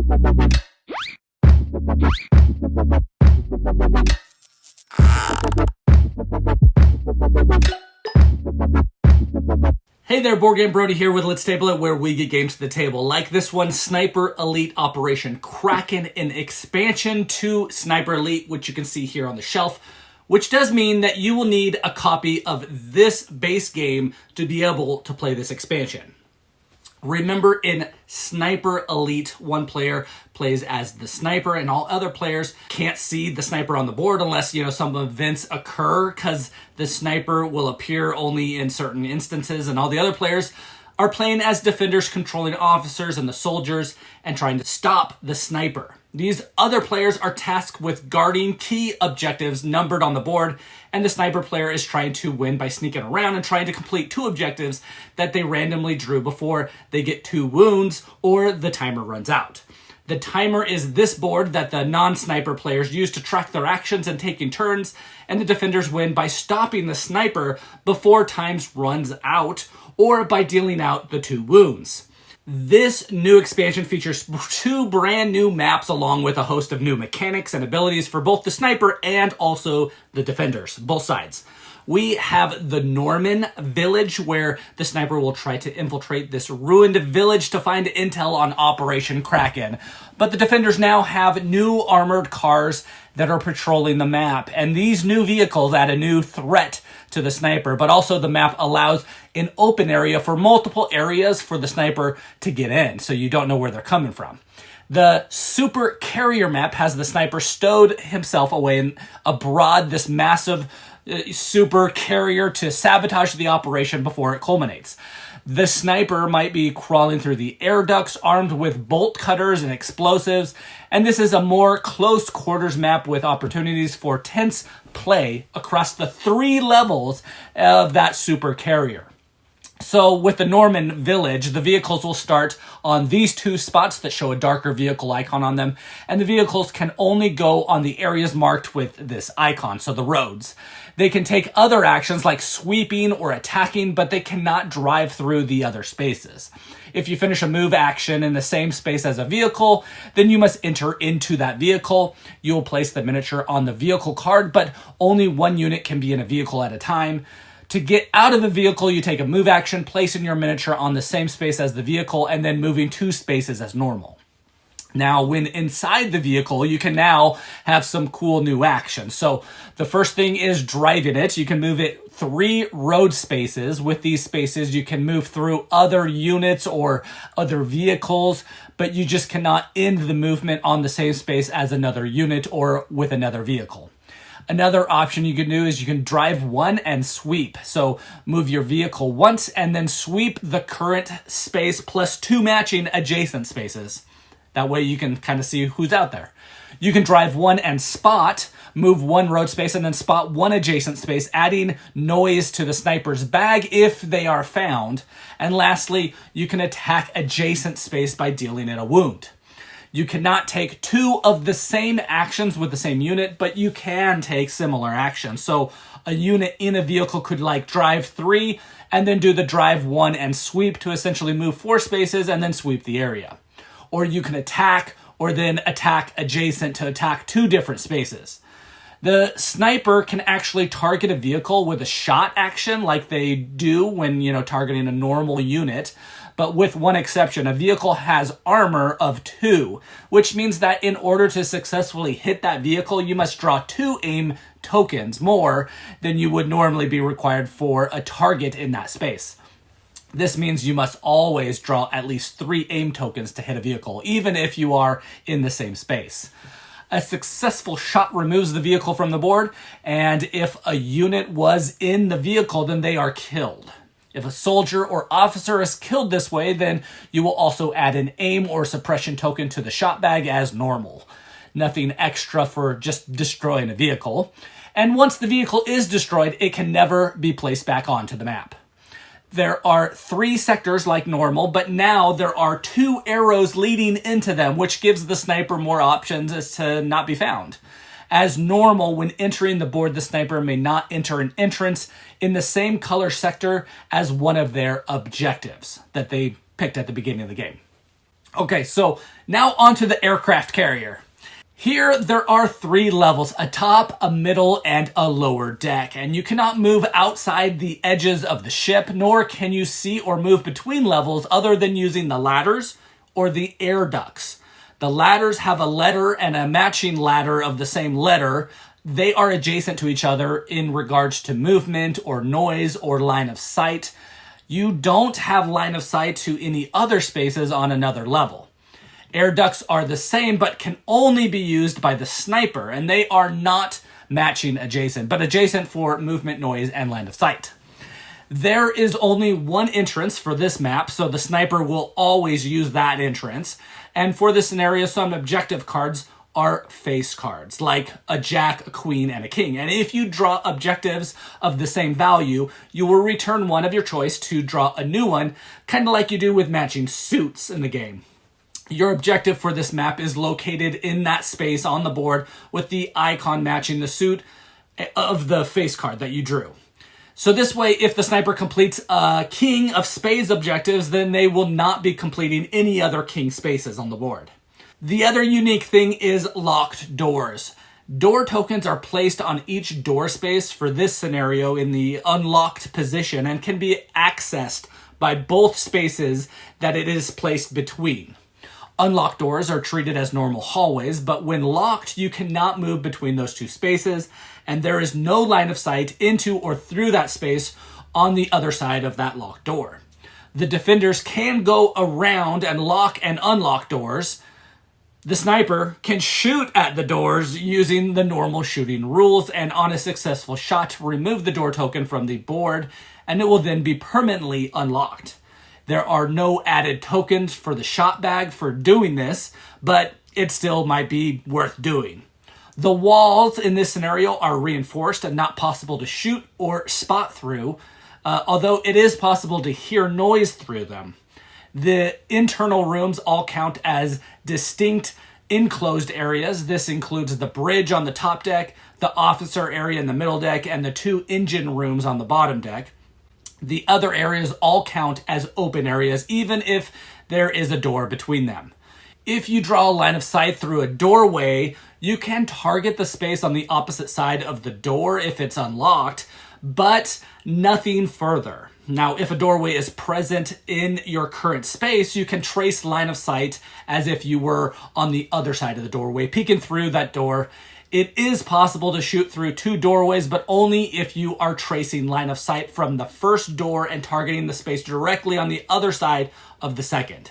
Hey there, Board Game Brody here with Let's Table It, where we get games to the table. Like this one, Sniper Elite Operation Kraken, an expansion to Sniper Elite, which you can see here on the shelf, which does mean that you will need a copy of this base game to be able to play this expansion. Remember, in Sniper Elite, one player plays as the sniper and all other players can't see the sniper on the board unless, some events occur, because the sniper will appear only in certain instances, and all the other players are playing as defenders, controlling officers and the soldiers and trying to stop the sniper. These other players are tasked with guarding key objectives numbered on the board, and the sniper player is trying to win by sneaking around and trying to complete two objectives that they randomly drew before they get 2 wounds or the timer runs out. The timer is this board that the non-sniper players use to track their actions and taking turns, and the defenders win by stopping the sniper before time runs out or by dealing out the 2 wounds. This new expansion features 2 brand new maps along with a host of new mechanics and abilities for both the sniper and also the defenders, both sides. We have the Norman village, where the sniper will try to infiltrate this ruined village to find intel on Operation Kraken. But the defenders now have new armored cars that are patrolling the map, and these new vehicles add a new threat to the sniper, but also the map allows an open area for multiple areas for the sniper to get in, so you don't know where they're coming from. The super carrier map has the sniper stowed himself away abroad this massive super carrier to sabotage the operation before it culminates. The sniper might be crawling through the air ducts armed with bolt cutters and explosives, and this is a more close quarters map with opportunities for tense play across the 3 levels of that super carrier. So with the Norman village, the vehicles will start on these 2 spots that show a darker vehicle icon on them, and the vehicles can only go on the areas marked with this icon, so the roads. They can take other actions like sweeping or attacking, but they cannot drive through the other spaces. If you finish a move action in the same space as a vehicle, then you must enter into that vehicle. You will place the miniature on the vehicle card, but only 1 unit can be in a vehicle at a time. To get out of the vehicle, you take a move action, placing your miniature on the same space as the vehicle, and then moving 2 spaces as normal. Now, when inside the vehicle, you can now have some cool new actions. So the first thing is driving it. You can move it 3 road spaces. With these spaces, you can move through other units or other vehicles, but you just cannot end the movement on the same space as another unit or with another vehicle. Another option you can do is you can drive 1 and sweep. So move your vehicle once and then sweep the current space plus 2 matching adjacent spaces. That way you can kind of see who's out there. You can drive 1 and spot, move 1 road space and then spot 1 adjacent space, adding noise to the sniper's bag if they are found. And lastly, you can attack adjacent space by dealing it a wound. You cannot take 2 of the same actions with the same unit, but you can take similar actions. So a unit in a vehicle could drive 3 and then do the drive 1 and sweep to essentially move 4 spaces and then sweep the area. Or you can attack or then attack adjacent to attack 2 different spaces. The sniper can actually target a vehicle with a shot action like they do when, targeting a normal unit. But with one exception, a vehicle has armor of 2, which means that in order to successfully hit that vehicle, you must draw 2 aim tokens more than you would normally be required for a target in that space. This means you must always draw at least 3 aim tokens to hit a vehicle, even if you are in the same space. A successful shot removes the vehicle from the board, and if a unit was in the vehicle, then they are killed. If a soldier or officer is killed this way, then you will also add an aim or suppression token to the shot bag as normal. Nothing extra for just destroying a vehicle. And once the vehicle is destroyed, it can never be placed back onto the map. There are 3 sectors like normal, but now there are 2 arrows leading into them, which gives the sniper more options as to not be found. As normal, when entering the board, the sniper may not enter an entrance in the same color sector as one of their objectives that they picked at the beginning of the game. Okay, so now onto the aircraft carrier. Here, there are 3 levels, a top, a middle, and a lower deck. And you cannot move outside the edges of the ship, nor can you see or move between levels other than using the ladders or the air ducts. The ladders have a letter and a matching ladder of the same letter. They are adjacent to each other in regards to movement or noise or line of sight. You don't have line of sight to any other spaces on another level. Air ducts are the same, but can only be used by the sniper, and they are not matching adjacent, but adjacent for movement, noise, and line of sight. There is only one entrance for this map, so the sniper will always use that entrance. And for this scenario, some objective cards are face cards, like a jack, a queen, and a king. And if you draw objectives of the same value, you will return one of your choice to draw a new one, kind of like you do with matching suits in the game. Your objective for this map is located in that space on the board with the icon matching the suit of the face card that you drew. So this way, if the sniper completes a king of spades objectives, then they will not be completing any other king spaces on the board. The other unique thing is locked doors. Door tokens are placed on each door space for this scenario in the unlocked position and can be accessed by both spaces that it is placed between. Unlocked doors are treated as normal hallways, but when locked, you cannot move between those 2 spaces, and there is no line of sight into or through that space on the other side of that locked door. The defenders can go around and lock and unlock doors. The sniper can shoot at the doors using the normal shooting rules, and on a successful shot, remove the door token from the board, and it will then be permanently unlocked. There are no added tokens for the shot bag for doing this, but it still might be worth doing. The walls in this scenario are reinforced and not possible to shoot or spot through, although it is possible to hear noise through them. The internal rooms all count as distinct enclosed areas. This includes the bridge on the top deck, the officer area in the middle deck, and the 2 engine rooms on the bottom deck. The other areas all count as open areas, even if there is a door between them. If you draw a line of sight through a doorway, you can target the space on the opposite side of the door if it's unlocked, but nothing further. Now, if a doorway is present in your current space, you can trace line of sight as if you were on the other side of the doorway, peeking through that door. It is possible to shoot through 2 doorways, but only if you are tracing line of sight from the first door and targeting the space directly on the other side of the second.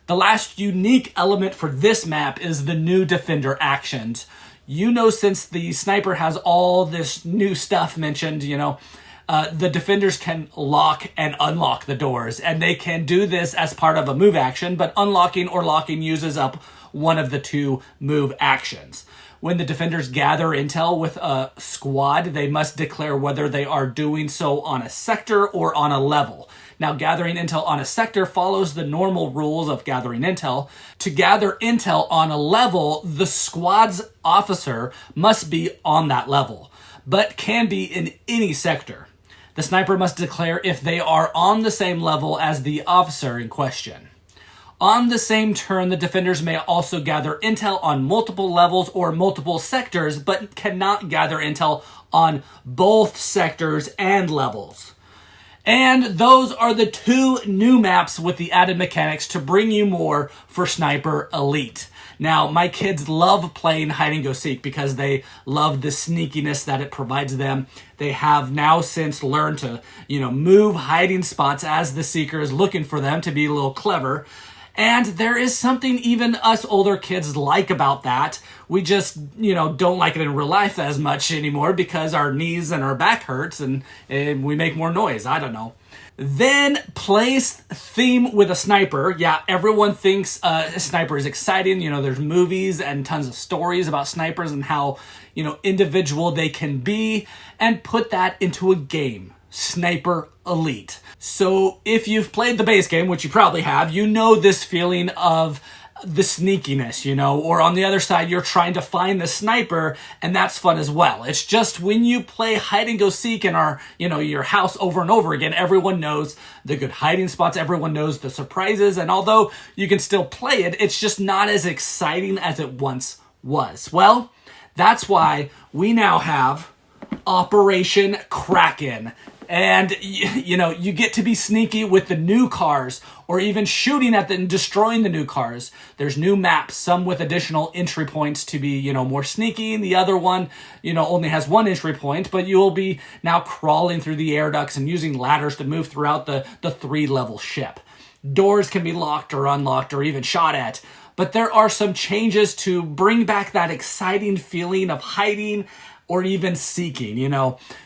The last unique element for this map is the new defender actions. Since the sniper has all this new stuff mentioned, the defenders can lock and unlock the doors, and they can do this as part of a move action, but unlocking or locking uses up one of the 2 move actions. When the defenders gather intel with a squad, they must declare whether they are doing so on a sector or on a level. Now, gathering intel on a sector follows the normal rules of gathering intel. To gather intel on a level, the squad's officer must be on that level, but can be in any sector. The sniper must declare if they are on the same level as the officer in question. On the same turn, the defenders may also gather intel on multiple levels or multiple sectors, but cannot gather intel on both sectors and levels. And those are the 2 new maps with the added mechanics to bring you more for Sniper Elite. Now, my kids love playing hide and go seek because they love the sneakiness that it provides them. They have now since learned to, move hiding spots as the seeker is looking for them to be a little clever. And there is something even us older kids like about that. We just, don't like it in real life as much anymore because our knees and our back hurts and we make more noise. I don't know. Then place theme with a sniper. Yeah, everyone thinks a sniper is exciting. There's movies and tons of stories about snipers and how, individual they can be, and put that into a game. Sniper Elite. So if you've played the base game, which you probably have, you know this feeling of the sneakiness, you know, or on the other side, you're trying to find the sniper, and that's fun as well. It's just when you play hide and go seek in your house over and over again, everyone knows the good hiding spots, everyone knows the surprises, and although you can still play it, it's just not as exciting as it once was. Well, that's why we now have Operation Kraken. And, you get to be sneaky with the new cars or even shooting at them and destroying the new cars. There's new maps, some with additional entry points to be, more sneaky. And the other one, only has one entry point, but you'll be now crawling through the air ducts and using ladders to move throughout the 3-level ship. Doors can be locked or unlocked or even shot at. But there are some changes to bring back that exciting feeling of hiding or even seeking,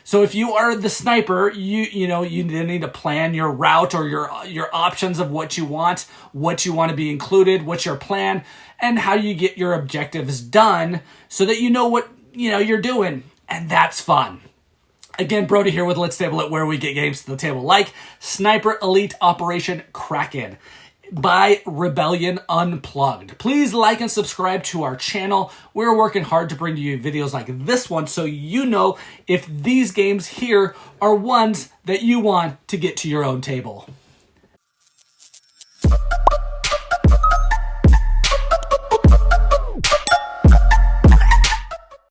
So if you are the sniper, you need to plan your route or your options of what you want to be included, what's your plan, and how you get your objectives done so that you know what, you're doing. And that's fun. Again, Brody here with Let's Table It, where we get games to the table like Sniper Elite Operation Kraken by Rebellion Unplugged. Please like and subscribe to our channel. We're working hard to bring to you videos like this one so you know if these games here are ones that you want to get to your own table.